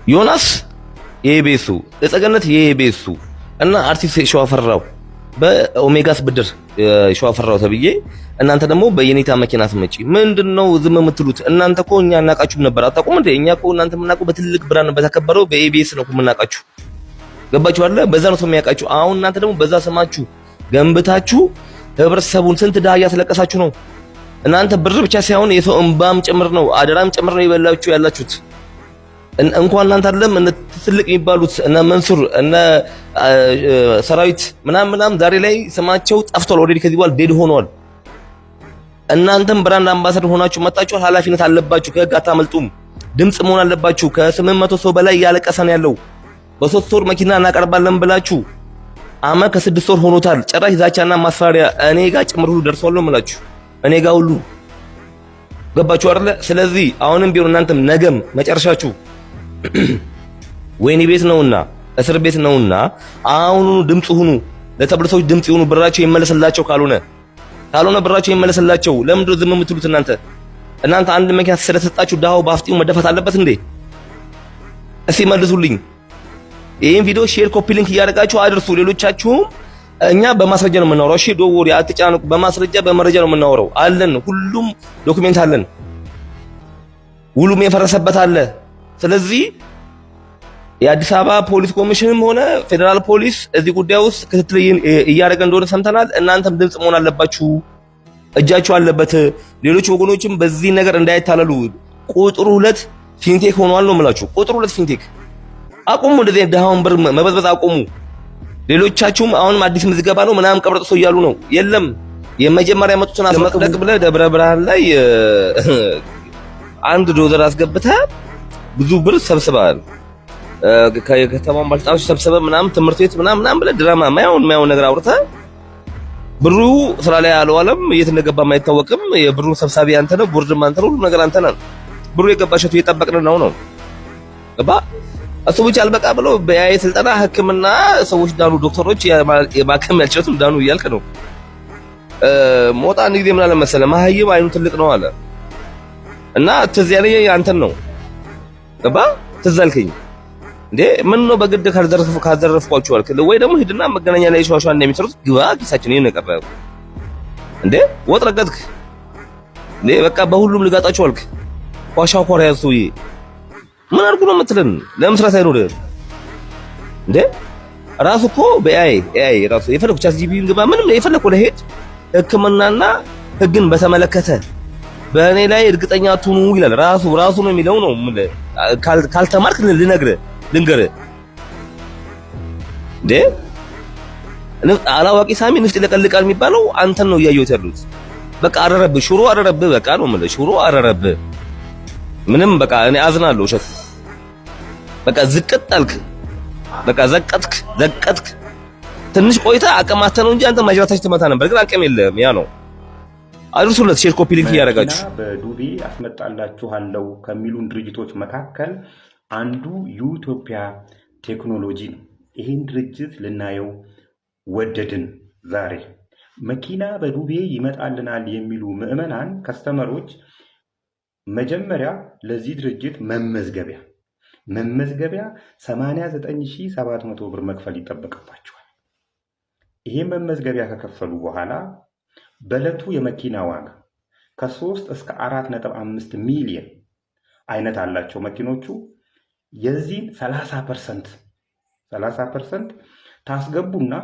ዮናስ የቤሱ እጸገነት የቤሱ እና አርቲስት ሸዋፈራው በኦሜጋስ ብድር ሸዋፈራው ተብዬ እናንተ ደግሞ በየኔታ መኪና አስመጪ ምንድነው ዝም የምትሉት? እናንተ እኮ እኛ እናቃችሁ ነበር አታውቁም እንዴ? እኛ እኮ እናንተ የምናውቀው በትልቅ ብራን በተከበረው በኤቢኤስ ነው የምናውቃችሁ። ገባችሁ አይደለ? በዛ ነው የሚያውቃችሁ። አሁን እናንተ ደግሞ በዛ ስማችሁ ገንብታችሁ ህብረተሰቡን ስንት ድሃ እያስለቀሳችሁ ነው። እናንተ ብር ብቻ ሳይሆን የሰው እንባም ጭምር ነው አደራም ጭምር ነው ይበላችሁ ያላችሁት። እንኳን እናንተ አይደለም እነ ትልቅ የሚባሉት እነ መንሱር እነ ሰራዊት ምናምን ዛሬ ላይ ስማቸው ጠፍቷል። ኦልሬዲ ከዚህ በኋላ ዴድ ሆነዋል። እናንተም ብራንድ አምባሳደር ሆናችሁ መጣችሁ። ኃላፊነት አለባችሁ። ከህግ አታመልጡም። ድምጽ መሆን አለባችሁ። ከ800 ሰው በላይ እያለቀሰ ነው ያለው። በ3 ወር መኪና እናቀርባለን ብላችሁ አመት ከ6 ወር ሆኖታል። ጭራሽ ዛቻና ማስፈራሪያ እኔ ጋር ጭምር ሁሉ ደርሷል ነው የምላችሁ። እኔ ጋር ሁሉ ገባችሁ አይደለ? ስለዚህ አሁንም ቢሆን እናንተም ነገም መጨረሻችሁ ወይኔ ቤት ነውና እስር ቤት ነውና አሁኑ ድምጽ ሁኑ። ለተብለ ሰዎች ድምጽ ይሁኑ። ብራቸው ይመለስላቸው። ካልሆነ ብራቸው ይመለስላቸው። ለምንድነው ዝም የምትሉት እናንተ? አንድ መኪና ስለተሰጣችሁ ዳው ባፍጢው መደፋት አለበት እንዴ? እስኪ መልሱልኝ። ይሄን ቪዲዮ ሼር፣ ኮፒ ሊንክ እያደረጋችሁ አድርሱ። ሌሎቻችሁም እኛ በማስረጃ ነው የምናወራው። እሺ ዶወር ያትጫኑ። በማስረጃ በመረጃ ነው የምናወራው። አለን፣ ሁሉም ዶክመንት አለን። ሁሉም የፈረሰበት አለ። ስለዚህ የአዲስ አበባ ፖሊስ ኮሚሽንም ሆነ ፌደራል ፖሊስ እዚህ ጉዳይ ውስጥ ክትትል እያደረገ እንደሆነ ሰምተናል። እናንተም ድምጽ መሆን አለባችሁ። እጃችሁ አለበት። ሌሎች ወገኖችም በዚህ ነገር እንዳይታለሉ። ቁጥር 2 ፊንቴክ ሆኗል ነው የምላችሁ። ቁጥር 2 ፊንቴክ አቁሙ። እንደዚህ ደሃውን ብር መበዝበዝ አቁሙ። ሌሎቻችሁም አሁንም አዲስ ምዝገባ ነው ምናምን ቀብረጥሶ እያሉ ነው። የለም የመጀመሪያ መጡትን አስመቅደቅ ብለህ ደብረ ብርሃን ላይ አንድ ዶዘር አስገብተህ ብዙ ብር ሰብስበሃል። ከከተማው ባልጣዎች ሰብስበህ ምናምን ትምህርት ቤት ምናምን ብለህ ድራማ ማያውን ነገር አውርተህ ብሩ ስራ ላይ አልዋለም። የት እንደገባ ማይታወቅም። የብሩ ሰብሳቢ አንተ ነህ፣ ቦርድም አንተ ነህ፣ ሁሉ ነገር አንተ ነህ። ብሩ የገባሸቱ እየጠበቅን ነው ገባ። እሱ ብቻ አልበቃ ብሎ በያይ ስልጠና ሕክምና ሰዎች ዳኑ፣ ዶክተሮች የማከም ያልቻሉት ዳኑ እያልክ ነው። ሞጣ አንድ ጊዜ ምን አለ መሰለህ፣ መሀይም አይኑ ትልቅ ነው አለ እና ትዝ ያለኝ አንተን ነው ገባ። ትዝ አልከኝ እንዴ? ምን ነው በግድ ካዘረፍኳችሁ አልክ ወይ? ደግሞ ሂድና መገናኛ ላይ ሸዋሸዋ እንደሚሰሩት ግባ ኪሳችን ይሄን ነቀረ እንዴ? ወጥ ረገጥክ እንዴ? በቃ በሁሉም ልጋጣችሁ አልክ። ኳሻው ኮሪያ ሱይ ምን አድርጉ ነው የምትለን? ለምስራት አይኖር እንዴ? ራሱ እኮ በአይ ራሱ የፈለኩ ቻት ጂፒቲን ግባ ምንም የፈለኩ ለሄድ ህክምናና ህግን በተመለከተ በእኔ ላይ እርግጠኛ አትሁኑ ይላል። ራሱ ነው የሚለው ነው። ካልተማርክ ልንገርህ እንዴ? አላዋቂ ሳሚ ንፍጥ ይለቀልቃል የሚባለው አንተን ነው እያየሁት ያሉት። በቃ አረረብህ፣ ሽሮ አረረብህ። በቃ ነው የምልህ፣ ሽሮ አረረብህ። ምንም በቃ እኔ አዝናለሁ። እሸት በቃ ዝቅጥ አልክ። በቃ ዘቀጥክ። ትንሽ ቆይታ አቅማተ ነው እንጂ አንተ ማጅራታች ትመታ ነበር፣ ግን አቅም የለም። ያ ነው። አድርሱለት ሼር ኮፒ ሊንክ እያደረጋችሁ። በዱቤ አስመጣላችኋለሁ ከሚሉን ድርጅቶች መካከል አንዱ ዩቶፒያ ቴክኖሎጂ ነው። ይህን ድርጅት ልናየው ወደድን። ዛሬ መኪና በዱቤ ይመጣልናል የሚሉ ምዕመናን ከስተመሮች መጀመሪያ ለዚህ ድርጅት መመዝገቢያ 89700 ብር መክፈል ይጠበቅባቸዋል። ይሄ መመዝገቢያ ከከፈሉ በኋላ በዕለቱ የመኪና ዋጋ ከ3 እስከ 4.5 ሚሊዮን አይነት አላቸው መኪኖቹ። የዚህን 30% ታስገቡና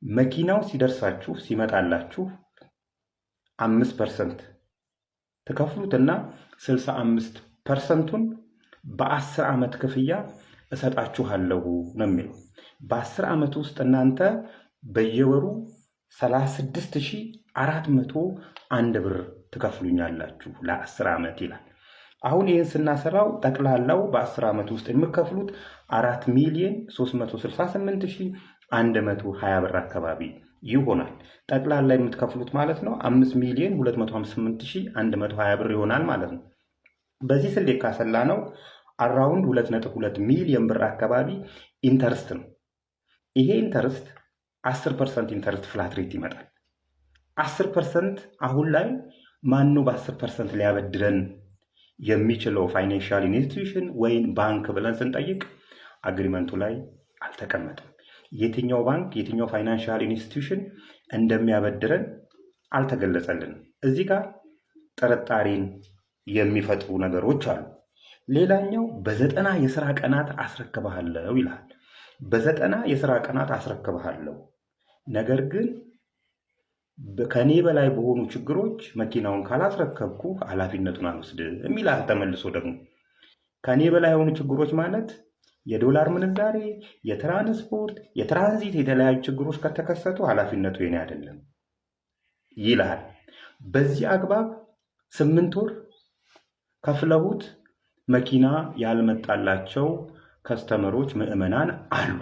መኪናው ሲደርሳችሁ ሲመጣላችሁ 5% ተከፍሉትና 65%ቱን በ10 ዓመት ክፍያ እሰጣችኋለሁ ነው የሚለው። በ10 ዓመት ውስጥ እናንተ በየወሩ 36401 ብር ትከፍሉኛላችሁ ለ10 ዓመት ይላል። አሁን ይህን ስናሰራው ጠቅላላው በ10 ዓመት ውስጥ የምከፍሉት 4,368,120 ብር አካባቢ ይሆናል። ጠቅላላ የምትከፍሉት ማለት ነው 5,258,120 ብር ይሆናል ማለት ነው። በዚህ ስሌት ካሰላ ነው አራውንድ 2.2 ሚሊዮን ብር አካባቢ ኢንተርስት ነው። ይሄ ኢንተርስት 10% ኢንተርስት ፍላት ሬት ይመጣል። 10% አሁን ላይ ማነው በ10% ሊያበድረን የሚችለው ፋይናንሻል ኢንስቲትዩሽን ወይም ባንክ ብለን ስንጠይቅ አግሪመንቱ ላይ አልተቀመጠም። የትኛው ባንክ የትኛው ፋይናንሻል ኢንስቲትዩሽን እንደሚያበድረን አልተገለጸልንም። እዚህ ጋር ጥርጣሬን የሚፈጥሩ ነገሮች አሉ። ሌላኛው በ90 የስራ ቀናት አስረክብሃለሁ ይላል። በ90 የስራ ቀናት አስረክብሃለሁ፣ ነገር ግን ከኔ በላይ በሆኑ ችግሮች መኪናውን ካላስረከብኩ ኃላፊነቱን አልወስድም ይላል። ተመልሶ ደግሞ ከኔ በላይ የሆኑ ችግሮች ማለት የዶላር ምንዛሬ፣ የትራንስፖርት፣ የትራንዚት የተለያዩ ችግሮች ከተከሰቱ ኃላፊነቱ የኔ አይደለም ይላል። በዚህ አግባብ 8 ወር ከፍለውት መኪና ያልመጣላቸው ከስተመሮች ምዕመናን አሉ።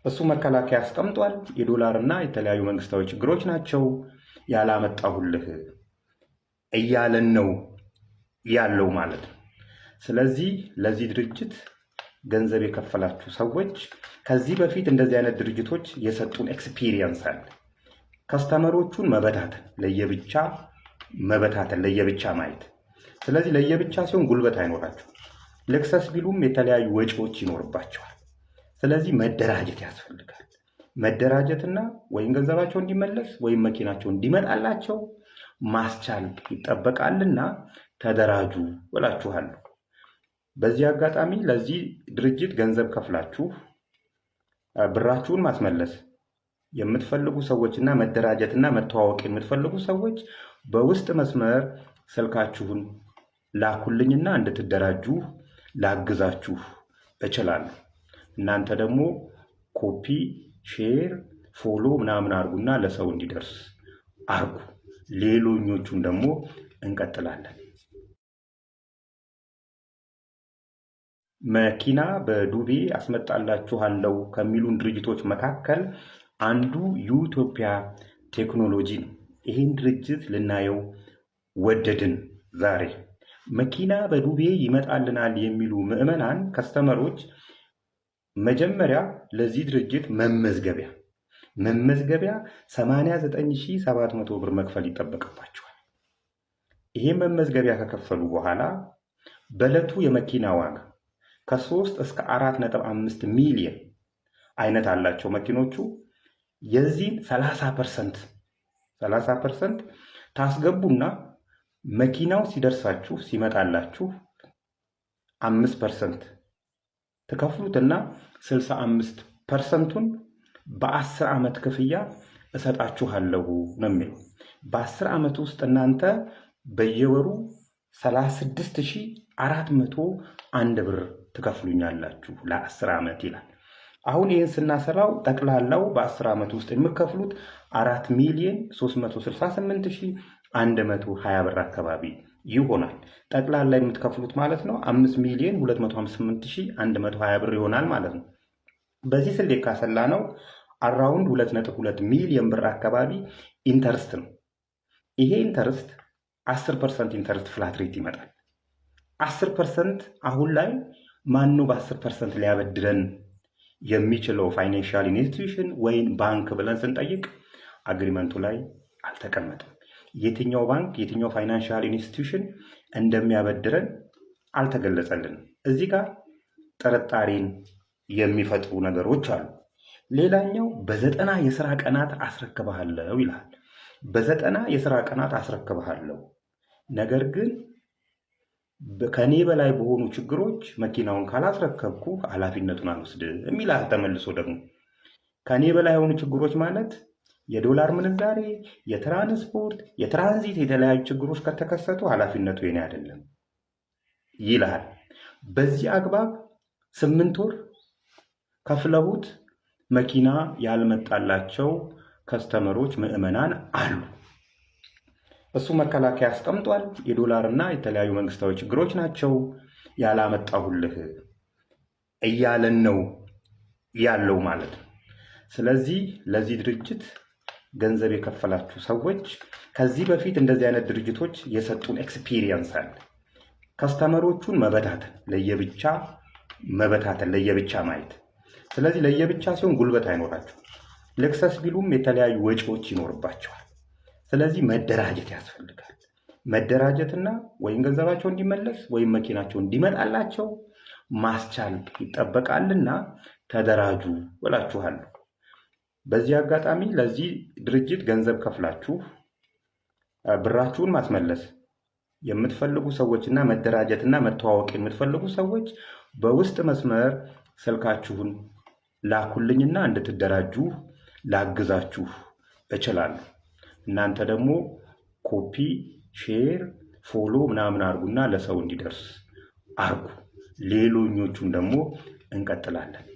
እሱ መከላከያ አስቀምጧል። የዶላርና የተለያዩ መንግስታዊ ችግሮች ናቸው ያላመጣሁልህ እያለን ነው ያለው ማለት ነው። ስለዚህ ለዚህ ድርጅት ገንዘብ የከፈላችሁ ሰዎች ከዚህ በፊት እንደዚህ አይነት ድርጅቶች የሰጡን ኤክስፒሪየንስ አለ። ከስተመሮቹን መበታተን ለየብቻ ማየት። ስለዚህ ለየብቻ ሲሆን ጉልበት አይኖራቸው፣ ልክሰስ ቢሉም የተለያዩ ወጪዎች ይኖርባቸዋል። ስለዚህ መደራጀት ያስፈልጋል። መደራጀትና ወይም ገንዘባቸው እንዲመለስ ወይም መኪናቸው እንዲመጣላቸው ማስቻል ይጠበቃልና ተደራጁ እላችኋለሁ። በዚህ አጋጣሚ ለዚህ ድርጅት ገንዘብ ከፍላችሁ ብራችሁን ማስመለስ የምትፈልጉ ሰዎችና መደራጀትና መተዋወቅ የምትፈልጉ ሰዎች በውስጥ መስመር ስልካችሁን ላኩልኝና እንድትደራጁ ላግዛችሁ እችላለሁ። እናንተ ደግሞ ኮፒ፣ ሼር፣ ፎሎ ምናምን አርጉና ለሰው እንዲደርስ አርጉ። ሌሎኞቹን ደግሞ እንቀጥላለን። መኪና በዱቤ አስመጣላችኋለሁ ከሚሉን ድርጅቶች መካከል አንዱ ዩቶፒያ ቴክኖሎጂ ነው። ይህን ድርጅት ልናየው ወደድን ዛሬ። መኪና በዱቤ ይመጣልናል የሚሉ ምዕመናን ከስተመሮች መጀመሪያ ለዚህ ድርጅት መመዝገቢያ 89700 ብር መክፈል ይጠበቅባቸዋል። ይሄ መመዝገቢያ ከከፈሉ በኋላ በዕለቱ የመኪና ዋጋ ከ3 እስከ 4.5 ሚሊዮን አይነት አላቸው መኪኖቹ። የዚህን 30% ታስገቡና መኪናው ሲደርሳችሁ ሲመጣላችሁ 5% ትከፍሉትና 65%ቱን በ10 ዓመት ክፍያ እሰጣችኋለሁ ነው የሚለው። በ10 ዓመት ውስጥ እናንተ በየወሩ 36401 ብር ትከፍሉኛላችሁ ለ10 ዓመት ይላል። አሁን ይህን ስናሰላው ጠቅላላው በ10 ዓመት ውስጥ የምከፍሉት 4,368,120 ብር አካባቢ ይሆናል። ጠቅላላ የምትከፍሉት ማለት ነው 5,258,120 ብር ይሆናል ማለት ነው። በዚህ ስሌት ካሰላ ነው አራውንድ 2.2 ሚሊዮን ብር አካባቢ ኢንተርስት ነው። ይሄ ኢንተርስት 10% ኢንተርስት ፍላት ሬት ይመጣል። 10% አሁን ላይ ማኑ በ10% ሊያበድረን የሚችለው ፋይናንሻል ኢንስቲትዩሽን ወይም ባንክ ብለን ስንጠይቅ አግሪመንቱ ላይ አልተቀመጠም። የትኛው ባንክ የትኛው ፋይናንሻል ኢንስቲትዩሽን እንደሚያበድረን አልተገለጸልንም። እዚህ ጋር ጥርጣሬን የሚፈጥሩ ነገሮች አሉ። ሌላኛው በ90 የስራ ቀናት አስረክብሃለሁ ይላል። በ90 የስራ ቀናት አስረክብሃለሁ፣ ነገር ግን ከኔ በላይ በሆኑ ችግሮች መኪናውን ካላስረከብኩ ኃላፊነቱን አልወስድም ይላል። ተመልሶ ደግሞ ከኔ በላይ የሆኑ ችግሮች ማለት የዶላር ምንዛሬ፣ የትራንስፖርት፣ የትራንዚት የተለያዩ ችግሮች ከተከሰቱ ኃላፊነቱ የኔ አይደለም ይላል። በዚህ አግባብ 8 ወር ከፍለውት መኪና ያልመጣላቸው ከስተመሮች ምዕመናን አሉ። እሱ መከላከያ አስቀምጧል። የዶላርና የተለያዩ መንግስታዊ ችግሮች ናቸው ያላመጣሁልህ እያለን ነው ያለው ማለት ነው። ስለዚህ ለዚህ ድርጅት ገንዘብ የከፈላችሁ ሰዎች ከዚህ በፊት እንደዚህ አይነት ድርጅቶች የሰጡን ኤክስፒሪየንስ አለ። ከስተመሮቹን መበታተን ለየብቻ ማየት። ስለዚህ ለየብቻ ሲሆን ጉልበት አይኖራቸው፣ ልክሰስ ቢሉም የተለያዩ ወጪዎች ይኖርባቸዋል። ስለዚህ መደራጀት ያስፈልጋል። መደራጀትና ወይም ገንዘባቸው እንዲመለስ ወይም መኪናቸው እንዲመጣላቸው ማስቻል ይጠበቃልና ተደራጁ እላችኋለሁ። በዚህ አጋጣሚ ለዚህ ድርጅት ገንዘብ ከፍላችሁ ብራችሁን ማስመለስ የምትፈልጉ ሰዎችና መደራጀትና መተዋወቅ የምትፈልጉ ሰዎች በውስጥ መስመር ስልካችሁን ላኩልኝና እንድትደራጁ ላግዛችሁ እችላለሁ። እናንተ ደግሞ ኮፒ፣ ሼር፣ ፎሎ ምናምን አርጉና ለሰው እንዲደርስ አርጉ። ሌሎኞቹን ደግሞ እንቀጥላለን።